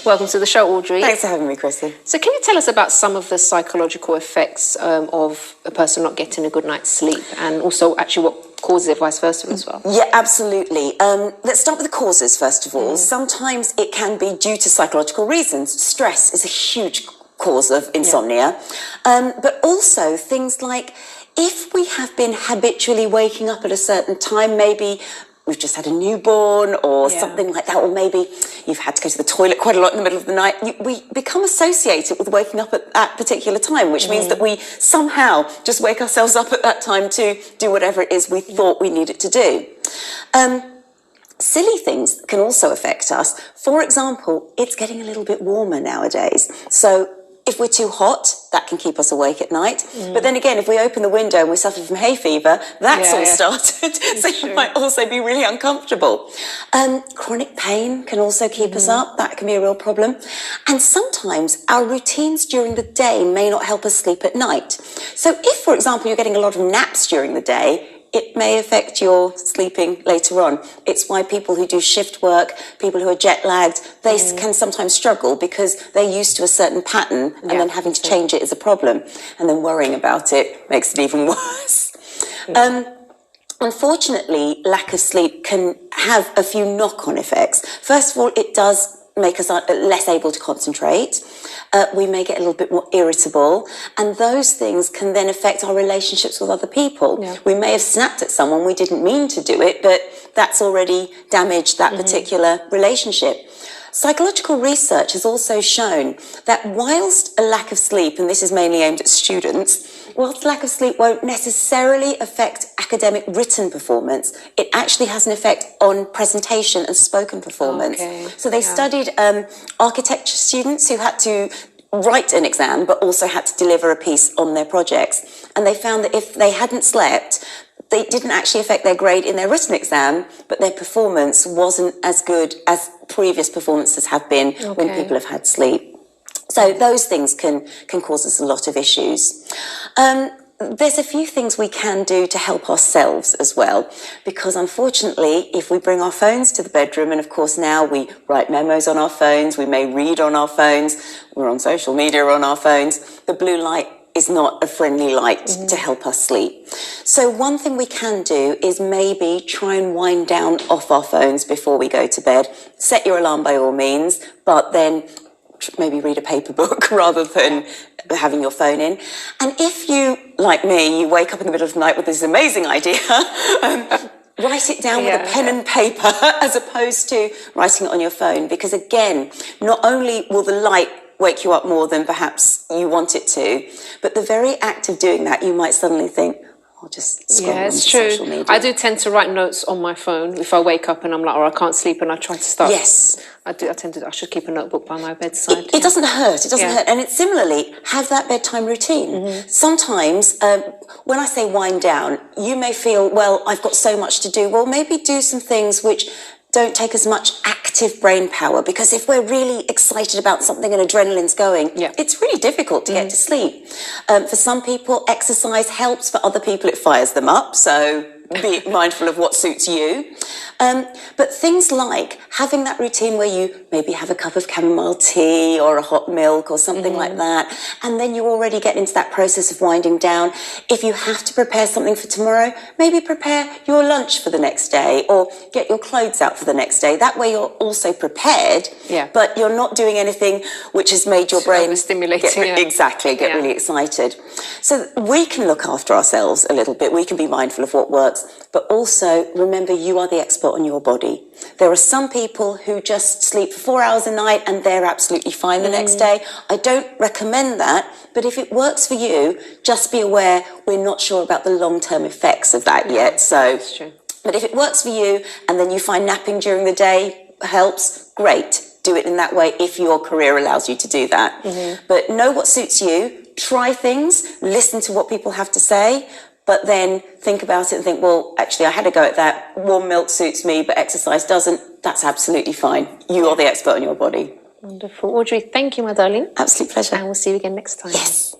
Welcome to the show, Audrey. Thanks for having me, Chrissy. So can you tell us about some of the psychological effects of a person not getting a good night's sleep, and also actually what causes it, vice versa as well? Yeah, absolutely. Let's start with the causes, first of all. Sometimes it can be due to psychological reasons. Stress is a huge cause of insomnia. But also things like if we have been habitually waking up at a certain time, maybe we've just had a newborn or something like that, or maybe you've had to go to the toilet quite a lot in the middle of the night, we become associated with waking up at that particular time, which means that we somehow just wake ourselves up at that time to do whatever it is we thought we needed to do. Silly things can also affect us. For example, it's getting a little bit warmer nowadays. So if we're too hot, that can keep us awake at night. But then again, if we open the window and we suffer from hay fever, that's all started. So you might also be really uncomfortable. Chronic pain can also keep us up. That can be a real problem. And sometimes our routines during the day may not help us sleep at night. So if, for example, you're getting a lot of naps during the day, it may affect your sleeping later on. It's why people who do shift work, people who are jet lagged, they can sometimes struggle because they're used to a certain pattern, and then having to change it is a problem. And then worrying about it makes it even worse. Unfortunately, lack of sleep can have a few knock-on effects. First of all, it does make us less able to concentrate. We may get a little bit more irritable, and those things can then affect our relationships with other people. We may have snapped at someone, we didn't mean to do it, but that's already damaged that particular relationship. Psychological research has also shown that whilst a lack of sleep, and this is mainly aimed at students, whilst lack of sleep won't necessarily affect academic written performance, it actually has an effect on presentation and spoken performance. So they studied architecture students who had to write an exam but also had to deliver a piece on their projects. And they found that if they hadn't slept, they didn't actually affect their grade in their written exam, but their performance wasn't as good as previous performances have been when people have had sleep. So those things can cause us a lot of issues. There's a few things we can do to help ourselves as well, because unfortunately, if we bring our phones to the bedroom, and of course now we write memos on our phones, we may read on our phones, we're on social media on our phones, the blue light is not a friendly light to help us sleep. So one thing we can do is maybe try and wind down off our phones before we go to bed. Set your alarm by all means, but then maybe read a paper book rather than having your phone in. And if you, like me, you wake up in the middle of the night with this amazing idea, write it down with a pen and paper as opposed to writing it on your phone. Because again, not only will the light wake you up more than perhaps you want it to, but the very act of doing that, you might suddenly think, I'll just scroll on social media. I do tend to write notes on my phone if I wake up and I'm like, or I can't sleep, and I try to start. I should keep a notebook by my bedside. It doesn't hurt. It doesn't hurt. And it's similarly, have that bedtime routine. Sometimes, when I say wind down, you may feel, well, I've got so much to do. Well, maybe do some things which don't take as much active brain power, because if we're really excited about something and adrenaline's going, it's really difficult to get to sleep. For some people, exercise helps. For other people, it fires them up. So be mindful of what suits you. But things like having that routine where you maybe have a cup of chamomile tea or a hot milk or something like that, and then you already get into that process of winding down. If you have to prepare something for tomorrow, maybe prepare your lunch for the next day or get your clothes out for the next day. That way you're also prepared, but you're not doing anything which has made your brain get really excited. So we can look after ourselves a little bit. We can be mindful of what works, but also remember you are the expert on your body. There are some people who just sleep for 4 hours a night and they're absolutely fine the next day. I don't recommend that, but if it works for you, just be aware we're not sure about the long-term effects of that yet. So, but if it works for you and then you find napping during the day helps, great. Do it in that way if your career allows you to do that. But know what suits you, try things, listen to what people have to say, but then think about it and think, well, actually, I had a go at that. Warm milk suits me, but exercise doesn't. That's absolutely fine. You are the expert on your body. Wonderful. Audrey, thank you, my darling. Absolute pleasure. And we'll see you again next time. Yes.